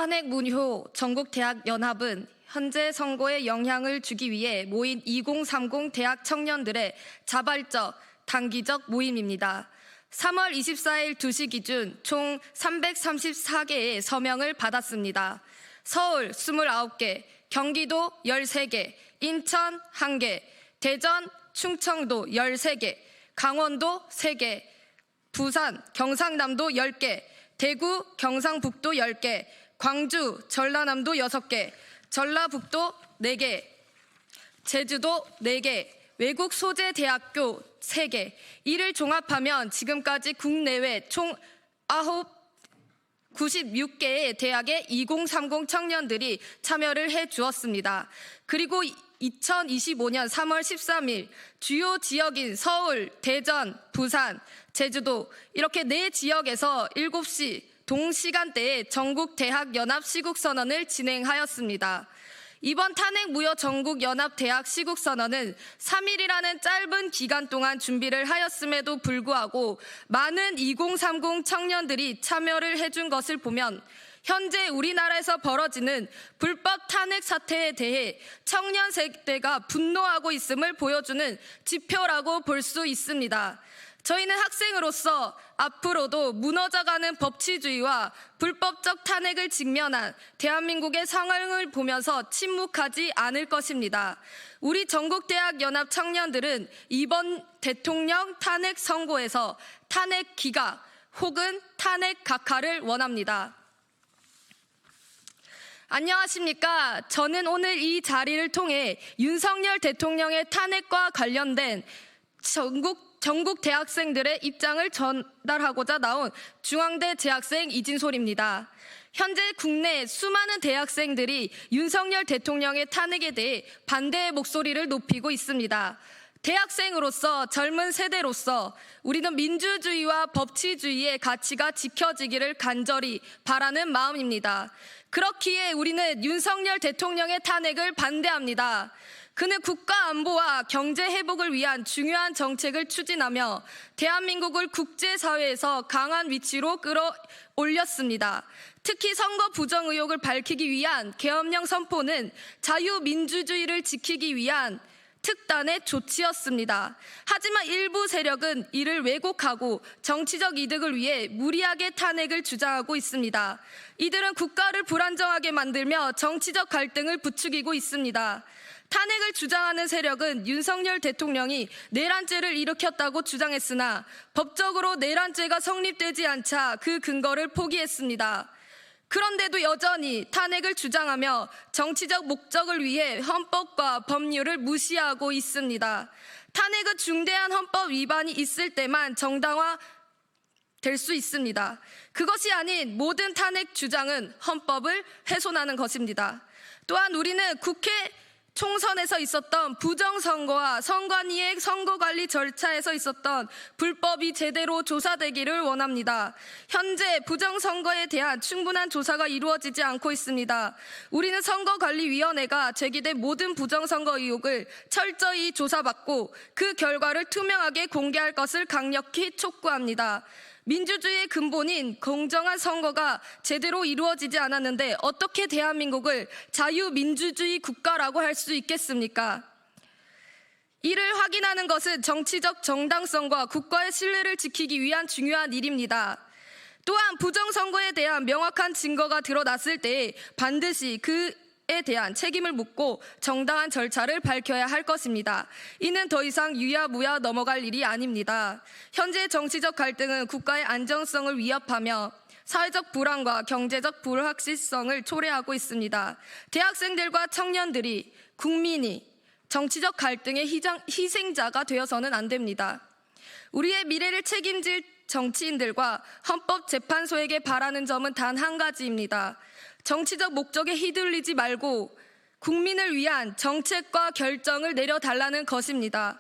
탄핵 문효 전국대학연합은 현재 선거에 영향을 주기 위해 모인 2030 대학 청년들의 자발적, 단기적 모임입니다. 3월 24일 2시 기준 총 334개의 서명을 받았습니다. 서울 29개, 경기도 13개, 인천 1개, 대전, 충청도 13개, 강원도 3개, 부산, 경상남도 10개, 대구, 경상북도 10개, 광주, 전라남도 6개, 전라북도 4개, 제주도 4개, 외국 소재 대학교 3개. 이를 종합하면 지금까지 국내외 총 96개의 대학의 2030 청년들이 참여를 해 주었습니다. 그리고 2025년 3월 13일 주요 지역인 서울, 대전, 부산, 제주도 이렇게 4지역에서 7시 동시간대에 전국대학연합 시국선언을 진행하였습니다. 이번 탄핵무효 전국연합대학 시국선언은 3일이라는 짧은 기간 동안 준비를 하였음에도 불구하고 많은 2030 청년들이 참여를 해준 것을 보면 현재 우리나라에서 벌어지는 불법 탄핵 사태에 대해 청년 세대가 분노하고 있음을 보여주는 지표라고 볼 수 있습니다. 저희는 학생으로서 앞으로도 무너져가는 법치주의와 불법적 탄핵을 직면한 대한민국의 상황을 보면서 침묵하지 않을 것입니다. 우리 전국대학연합 청년들은 이번 대통령 탄핵 선고에서 탄핵 기각 혹은 탄핵 각하를 원합니다. 안녕하십니까. 저는 오늘 이 자리를 통해 윤석열 대통령의 탄핵과 관련된 전국 대학생들의 입장을 전달하고자 나온 중앙대 재학생 이진솔입니다. 현재 국내 수많은 대학생들이 윤석열 대통령의 탄핵에 대해 반대의 목소리를 높이고 있습니다. 대학생으로서 젊은 세대로서 우리는 민주주의와 법치주의의 가치가 지켜지기를 간절히 바라는 마음입니다. 그렇기에 우리는 윤석열 대통령의 탄핵을 반대합니다. 그는 국가 안보와 경제 회복을 위한 중요한 정책을 추진하며 대한민국을 국제사회에서 강한 위치로 끌어올렸습니다. 특히 선거 부정 의혹을 밝히기 위한 계엄령 선포는 자유민주주의를 지키기 위한 특단의 조치였습니다. 하지만 일부 세력은 이를 왜곡하고 정치적 이득을 위해 무리하게 탄핵을 주장하고 있습니다. 이들은 국가를 불안정하게 만들며 정치적 갈등을 부추기고 있습니다. 탄핵을 주장하는 세력은 윤석열 대통령이 내란죄를 일으켰다고 주장했으나 법적으로 내란죄가 성립되지 않자 그 근거를 포기했습니다. 그런데도 여전히 탄핵을 주장하며 정치적 목적을 위해 헌법과 법률을 무시하고 있습니다. 탄핵은 중대한 헌법 위반이 있을 때만 정당화될 수 있습니다. 그것이 아닌 모든 탄핵 주장은 헌법을 훼손하는 것입니다. 또한 우리는 국회 총선에서 있었던 부정선거와 선관위의 선거관리 절차에서 있었던 불법이 제대로 조사되기를 원합니다. 현재 부정선거에 대한 충분한 조사가 이루어지지 않고 있습니다. 우리는 선거관리위원회가 제기된 모든 부정선거 의혹을 철저히 조사받고 그 결과를 투명하게 공개할 것을 강력히 촉구합니다. 민주주의의 근본인 공정한 선거가 제대로 이루어지지 않았는데 어떻게 대한민국을 자유민주주의 국가라고 할 수 있겠습니까? 이를 확인하는 것은 정치적 정당성과 국가의 신뢰를 지키기 위한 중요한 일입니다. 또한 부정선거에 대한 명확한 증거가 드러났을 때 반드시 그에 대한 책임을 묻고 정당한 절차를 밝혀야 할 것입니다. 이는 더 이상 유야무야 넘어갈 일이 아닙니다. 현재 정치적 갈등은 국가의 안정성을 위협하며 사회적 불안과 경제적 불확실성을 초래하고 있습니다. 대학생들과 청년들이, 국민이 정치적 갈등의 희생자가 되어서는 안 됩니다. 우리의 미래를 책임질 정치인들과 헌법재판소에게 바라는 점은 단 한 가지입니다. 정치적 목적에 휘둘리지 말고 국민을 위한 정책과 결정을 내려달라는 것입니다.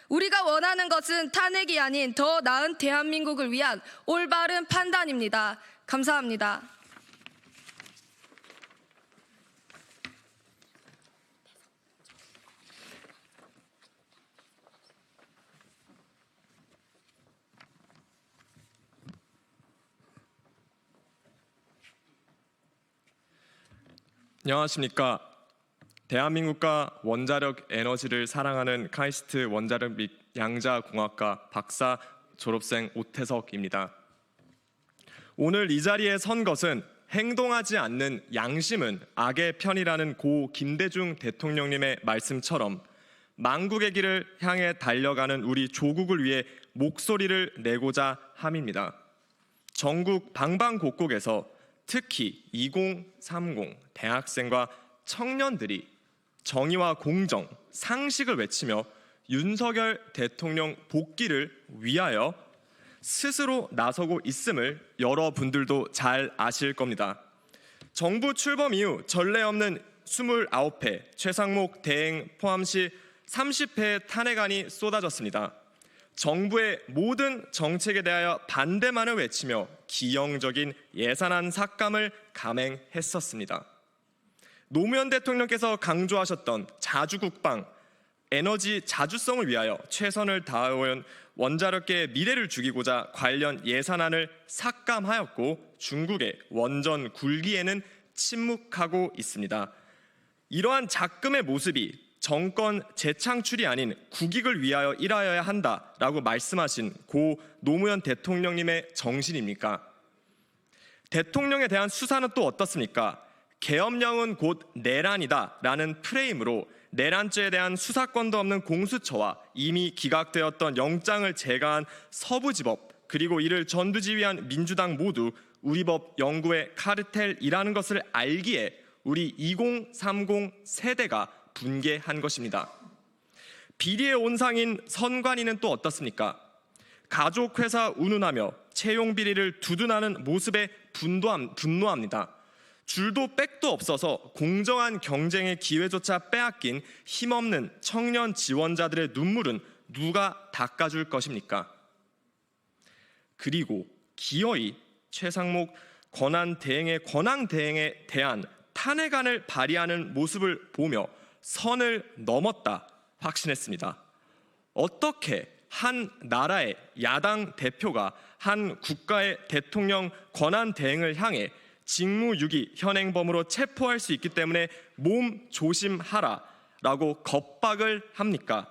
우리가 원하는 것은 탄핵이 아닌 더 나은 대한민국을 위한 올바른 판단입니다. 감사합니다. 안녕하십니까. 대한민국과 원자력 에너지를 사랑하는 카이스트 원자력 및 양자공학과 박사 졸업생 오태석입니다. 오늘 이 자리에 선 것은 행동하지 않는 양심은 악의 편이라는 고 김대중 대통령님의 말씀처럼 만국의 길을 향해 달려가는 우리 조국을 위해 목소리를 내고자 함입니다. 전국 방방곡곡에서 특히 2030 대학생과 청년들이 정의와 공정, 상식을 외치며 윤석열 대통령 복귀를 위하여 스스로 나서고 있음을 여러분들도 잘 아실 겁니다. 정부 출범 이후 전례 없는 29회 최상목 대행 포함시 30회의 탄핵안이 쏟아졌습니다. 정부의 모든 정책에 대하여 반대만을 외치며 기형적인 예산안 삭감을 감행했었습니다. 노무현 대통령께서 강조하셨던 자주국방, 에너지 자주성을 위하여 최선을 다해온 원자력계의 미래를 죽이고자 관련 예산안을 삭감하였고 중국의 원전 굴기에는 침묵하고 있습니다. 이러한 작금의 모습이 정권 재창출이 아닌 국익을 위하여 일하여야 한다라고 말씀하신 고 노무현 대통령님의 정신입니까? 대통령에 대한 수사는 또 어떻습니까? 계엄령은 곧 내란이다라는 프레임으로 내란죄에 대한 수사권도 없는 공수처와 이미 기각되었던 영장을 제거한 서부지법 그리고 이를 전두지휘한 민주당 모두 우리 법 영구의 카르텔이라는 것을 알기에 우리 2030 세대가 분개한 것입니다. 비리의 온상인 선관위는 또 어떻습니까? 가족회사 운운하며 채용비리를 두둔하는 모습에 분노합니다. 줄도 백도 없어서 공정한 경쟁의 기회조차 빼앗긴 힘없는 청년 지원자들의 눈물은 누가 닦아줄 것입니까? 그리고 기어이 최상목 권한 대행에 대한 탄핵안을 발의하는 모습을 보며 선을 넘었다 확신했습니다. 어떻게 한 나라의 야당 대표가 한 국가의 대통령 권한 대행을 향해 직무유기 현행범으로 체포할 수 있기 때문에 몸 조심하라라고 겁박을 합니까?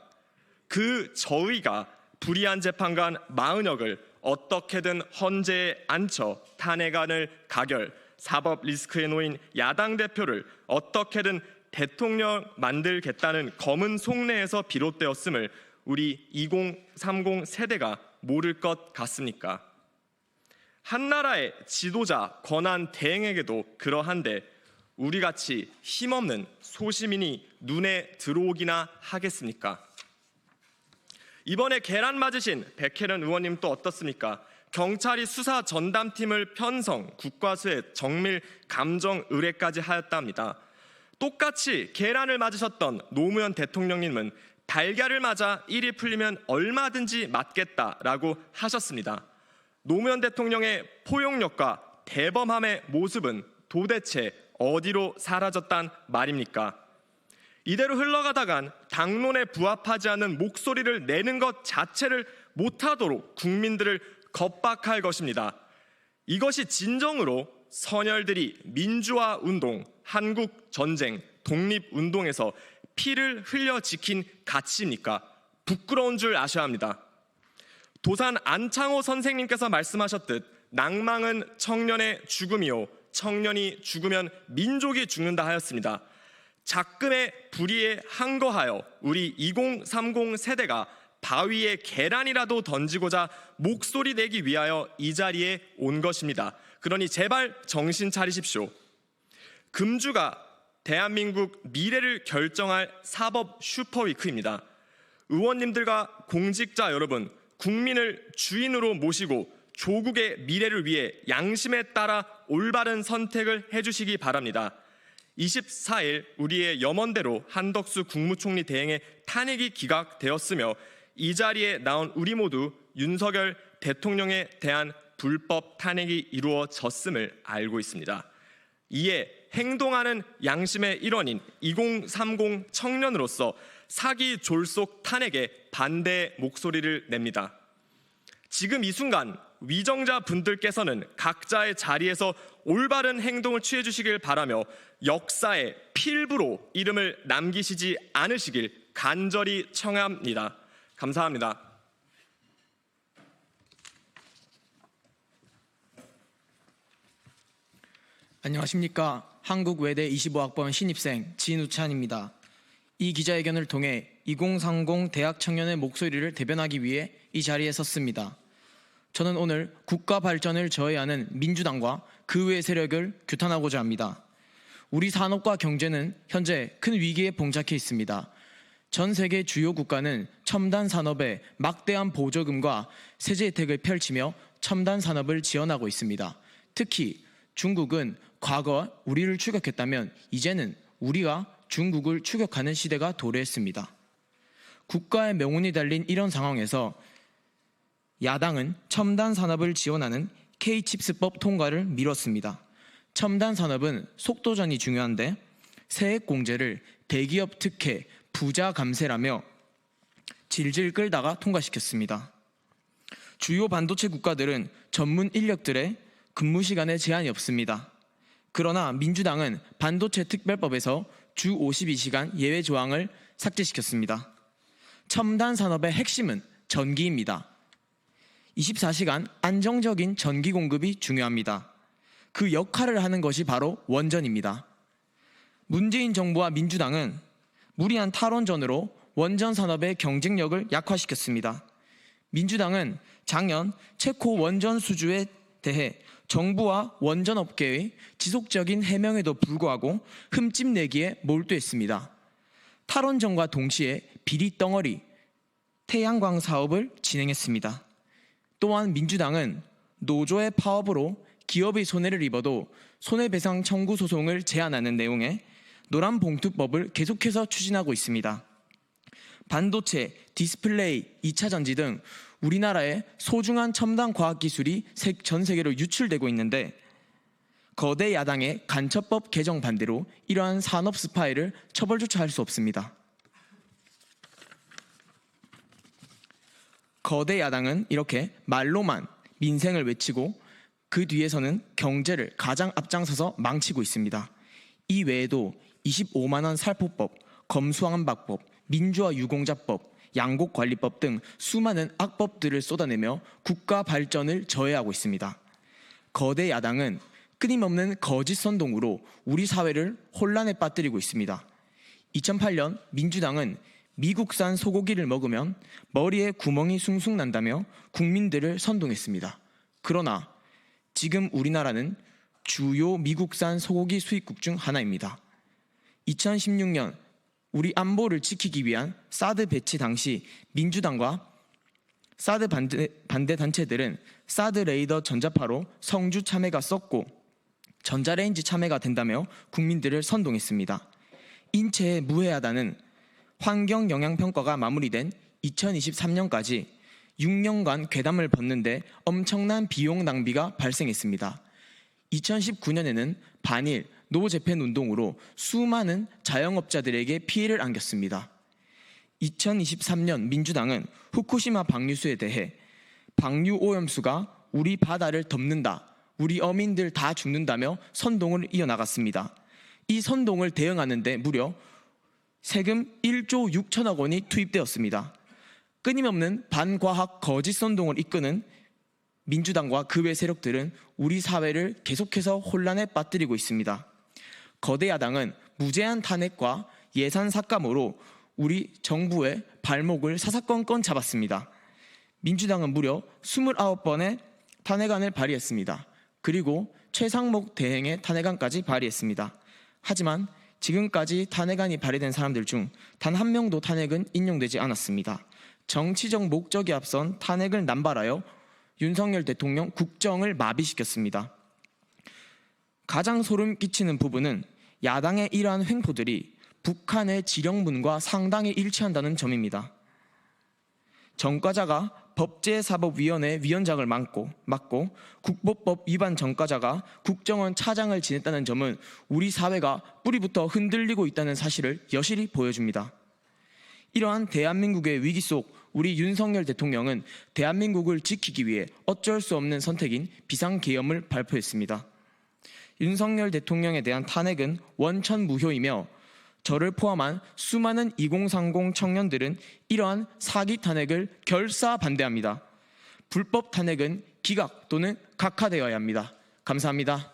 그 저희가 불의한 재판관 마은혁을 어떻게든 헌재에 앉혀 탄핵안을 가결, 사법 리스크에 놓인 야당 대표를 어떻게든 대통령 만들겠다는 검은 속내에서 비롯되었음을 우리 2030 세대가 모를 것 같습니까? 한나라의 지도자 권한 대행에게도 그러한데 우리같이 힘없는 소시민이 눈에 들어오기나 하겠습니까? 이번에 계란 맞으신 백혜련 의원님 또 어떻습니까? 경찰이 수사 전담팀을 편성, 국과수에 정밀 감정 의뢰까지 하였답니다. 똑같이 계란을 맞으셨던 노무현 대통령님은 달걀을 맞아 일이 풀리면 얼마든지 맞겠다라고 하셨습니다. 노무현 대통령의 포용력과 대범함의 모습은 도대체 어디로 사라졌단 말입니까? 이대로 흘러가다간 당론에 부합하지 않는 목소리를 내는 것 자체를 못하도록 국민들을 겁박할 것입니다. 이것이 진정으로 선열들이 민주화 운동, 한국 전쟁, 독립운동에서 피를 흘려 지킨 가치입니까? 부끄러운 줄 아셔야 합니다. 도산 안창호 선생님께서 말씀하셨듯 낭망은 청년의 죽음이요 청년이 죽으면 민족이 죽는다 하였습니다. 작금의 불의에 항거하여 우리 2030 세대가 바위에 계란이라도 던지고자 목소리 내기 위하여 이 자리에 온 것입니다. 그러니 제발 정신 차리십시오. 금주가 대한민국 미래를 결정할 사법 슈퍼위크입니다. 의원님들과 공직자 여러분, 국민을 주인으로 모시고 조국의 미래를 위해 양심에 따라 올바른 선택을 해주시기 바랍니다. 24일 우리의 염원대로 한덕수 국무총리 대행의 탄핵이 기각되었으며 이 자리에 나온 우리 모두 윤석열 대통령에 대한 불법 탄핵이 이루어졌음을 알고 있습니다. 이에 행동하는 양심의 일원인 2030 청년으로서 사기 졸속 탄핵에 반대 목소리를 냅니다. 지금 이 순간 위정자 분들께서는 각자의 자리에서 올바른 행동을 취해 주시길 바라며 역사의 필부로 이름을 남기시지 않으시길 간절히 청합니다. 감사합니다. 안녕하십니까. 한국외대 25학번 신입생 진우찬입니다. 이 기자회견을 통해 2030 대학 청년의 목소리를 대변하기 위해 이 자리에 섰습니다. 저는 오늘 국가 발전을 저해하는 민주당과 그 외 세력을 규탄하고자 합니다. 우리 산업과 경제는 현재 큰 위기에 봉착해 있습니다. 전 세계 주요 국가는 첨단 산업에 막대한 보조금과 세제 혜택을 펼치며 첨단 산업을 지원하고 있습니다. 특히 중국은 과거 우리를 추격했다면 이제는 우리가 중국을 추격하는 시대가 도래했습니다. 국가의 명운이 달린 이런 상황에서 야당은 첨단 산업을 지원하는 K-칩스법 통과를 미뤘습니다. 첨단 산업은 속도전이 중요한데 세액 공제를 대기업 특혜, 부자 감세라며 질질 끌다가 통과시켰습니다. 주요 반도체 국가들은 전문 인력들의 근무 시간에 제한이 없습니다. 그러나 민주당은 반도체 특별법에서 주 52시간 예외 조항을 삭제시켰습니다. 첨단 산업의 핵심은 전기입니다. 24시간 안정적인 전기 공급이 중요합니다. 그 역할을 하는 것이 바로 원전입니다. 문재인 정부와 민주당은 무리한 탈원전으로 원전 산업의 경쟁력을 약화시켰습니다. 민주당은 작년 체코 원전 수주에 대해 정부와 원전업계의 지속적인 해명에도 불구하고 흠집 내기에 몰두했습니다. 탈원전과 동시에 비리 덩어리, 태양광 사업을 진행했습니다. 또한 민주당은 노조의 파업으로 기업의 손해를 입어도 손해배상 청구 소송을 제한하는 내용의 노란봉투법을 계속해서 추진하고 있습니다. 반도체, 디스플레이, 2차 전지 등 우리나라의 소중한 첨단 과학기술이 전 세계로 유출되고 있는데 거대 야당의 간첩법 개정 반대로 이러한 산업 스파이를 처벌조차 할 수 없습니다. 거대 야당은 이렇게 말로만 민생을 외치고 그 뒤에서는 경제를 가장 앞장서서 망치고 있습니다. 이 외에도 25만 원 살포법, 검수완박법, 민주화 유공자법, 양곡관리법 등 수많은 악법들을 쏟아내며 국가 발전을 저해하고 있습니다. 거대 야당은 끊임없는 거짓 선동으로 우리 사회를 혼란에 빠뜨리고 있습니다. 2008년 민주당은 미국산 소고기를 먹으면 머리에 구멍이 숭숭 난다며 국민들을 선동했습니다. 그러나 지금 우리나라는 주요 미국산 소고기 수입국 중 하나입니다. 2016년 우리 안보를 지키기 위한 사드 배치 당시 민주당과 사드 반대 단체들은 사드 레이더 전자파로 성주 참외가 썩고 전자레인지 참외가 된다며 국민들을 선동했습니다. 인체에 무해하다는 환경영향평가가 마무리된 2023년까지 6년간 괴담을 벗는데 엄청난 비용 낭비가 발생했습니다. 2019년에는 반일 노재팬운동으로 수많은 자영업자들에게 피해를 안겼습니다. 2023년 민주당은 후쿠시마 방류수에 대해 방류 오염수가 우리 바다를 덮는다, 우리 어민들 다 죽는다며 선동을 이어나갔습니다. 이 선동을 대응하는 데 무려 세금 1조 6천억 원이 투입되었습니다. 끊임없는 반과학 거짓 선동을 이끄는 민주당과 그 외 세력들은 우리 사회를 계속해서 혼란에 빠뜨리고 있습니다. 거대 야당은 무제한 탄핵과 예산 삭감으로 우리 정부의 발목을 사사건건 잡았습니다. 민주당은 무려 29번의 탄핵안을 발의했습니다. 그리고 최상목 대행의 탄핵안까지 발의했습니다. 하지만 지금까지 탄핵안이 발의된 사람들 중 단 한 명도 탄핵은 인용되지 않았습니다. 정치적 목적이 앞선 탄핵을 남발하여 윤석열 대통령 국정을 마비시켰습니다. 가장 소름 끼치는 부분은 야당의 이러한 횡포들이 북한의 지령문과 상당히 일치한다는 점입니다. 전과자가 법제사법위원회 위원장을 맡고 국보법 위반 전과자가 국정원 차장을 지냈다는 점은 우리 사회가 뿌리부터 흔들리고 있다는 사실을 여실히 보여줍니다. 이러한 대한민국의 위기 속 우리 윤석열 대통령은 대한민국을 지키기 위해 어쩔 수 없는 선택인 비상계엄을 발표했습니다. 윤석열 대통령에 대한 탄핵은 원천무효이며 저를 포함한 수많은 2030 청년들은 이러한 사기 탄핵을 결사 반대합니다. 불법 탄핵은 기각 또는 각하되어야 합니다. 감사합니다.